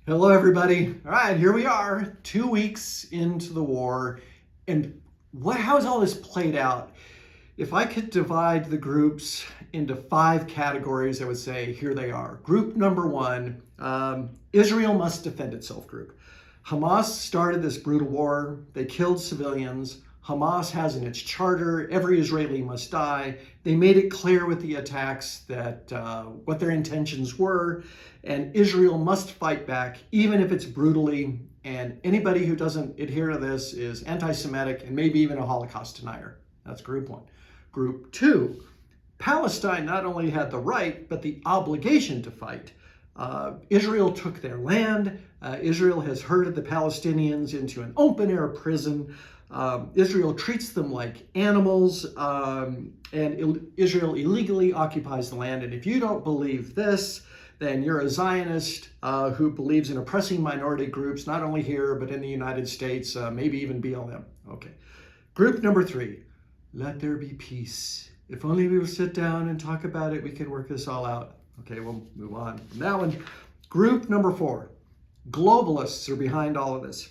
Hello, everybody. All right, here we are, 2 weeks into the war. And how has all this played out? If I could divide the groups into 5 categories, I would say here they are. Group number 1, Israel must defend itself group. Hamas started this brutal war. They killed civilians. Hamas has in its charter, every Israeli must die. They made it clear with the attacks that what their intentions were, and Israel must fight back, even if it's brutally. And anybody who doesn't adhere to this is anti-Semitic and maybe even a Holocaust denier. That's group 1. Group 2, Palestine not only had the right, but the obligation to fight. Israel took their land. Israel has herded the Palestinians into an open-air prison. Israel treats them like animals, and Israel illegally occupies the land. And if you don't believe this, then you're a Zionist who believes in oppressing minority groups, not only here, but in the United States, maybe even BLM. Okay. Group number 3, let there be peace. If only we will sit down and talk about it, we can work this all out. Okay, we'll move on from that one. Group number 4, globalists are behind all of this.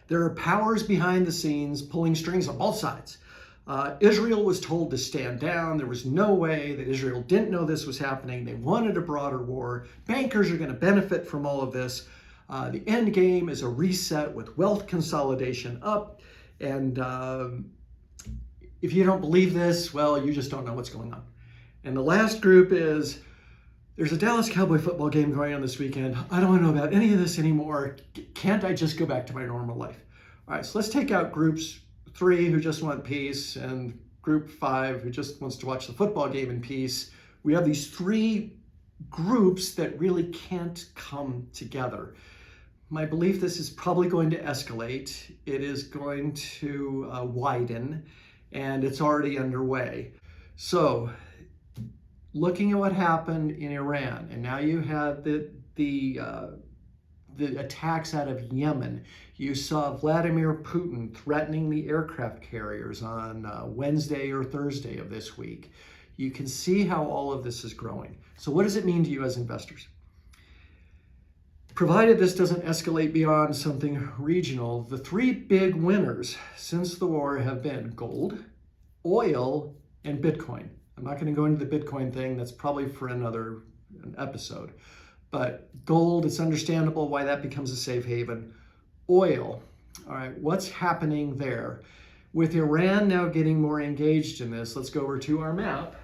There are powers behind the scenes pulling strings on both sides. Israel was told to stand down. There was no way that Israel didn't know this was happening. They wanted a broader war. Bankers are going to benefit from all of this. The end game is a reset with wealth consolidation up. And if you don't believe this, well, you just don't know what's going on. And the last group is, there's a Dallas Cowboy football game going on this weekend. I don't want to know about any of this anymore. Can't I just go back to my normal life? All right, so let's take out groups 3 who just want peace and group 5 who just wants to watch the football game in peace. We have these 3 groups that really can't come together. My belief this is probably going to escalate. It is going to widen, and it's already underway. So, looking at what happened in Iran, and now you had the attacks out of Yemen. You saw Vladimir Putin threatening the aircraft carriers on Wednesday or Thursday of this week. You can see how all of this is growing. So what does it mean to you as investors? Provided this doesn't escalate beyond something regional, the 3 big winners since the war have been gold, oil, and Bitcoin. I'm not going to go into the Bitcoin thing. That's probably for another episode. But gold, it's understandable why that becomes a safe haven. Oil, all right, what's happening there? With Iran now getting more engaged in this, let's go over to our map.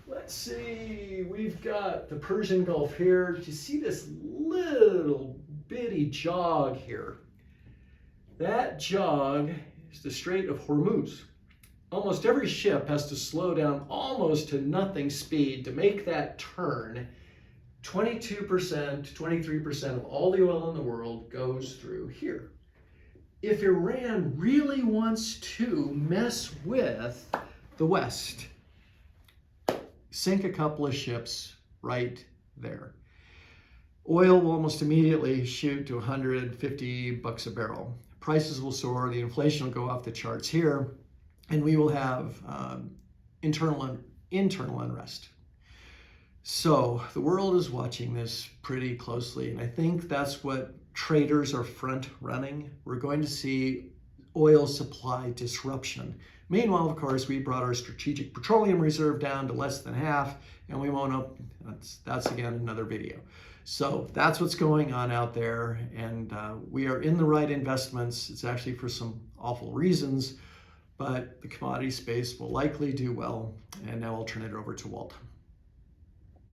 Let's see, we've got the Persian Gulf here. Do you see this little bitty jog here? That jog is the Strait of Hormuz. Almost every ship has to slow down almost to nothing speed to make that turn. 22%, 23% of all the oil in the world goes through here. If Iran really wants to mess with the West, sink a couple of ships right there. Oil will almost immediately shoot to $150 a barrel. Prices will soar, the inflation will go off the charts here, and we will have internal unrest. So the world is watching this pretty closely, and I think that's what traders are front running. We're going to see oil supply disruption. Meanwhile, of course, we brought our strategic petroleum reserve down to less than half, and we won't up. That's again another video. So that's what's going on out there, and we are in the right investments. It's actually for some awful reasons, but the commodity space will likely do well. And now I'll turn it over to Walt.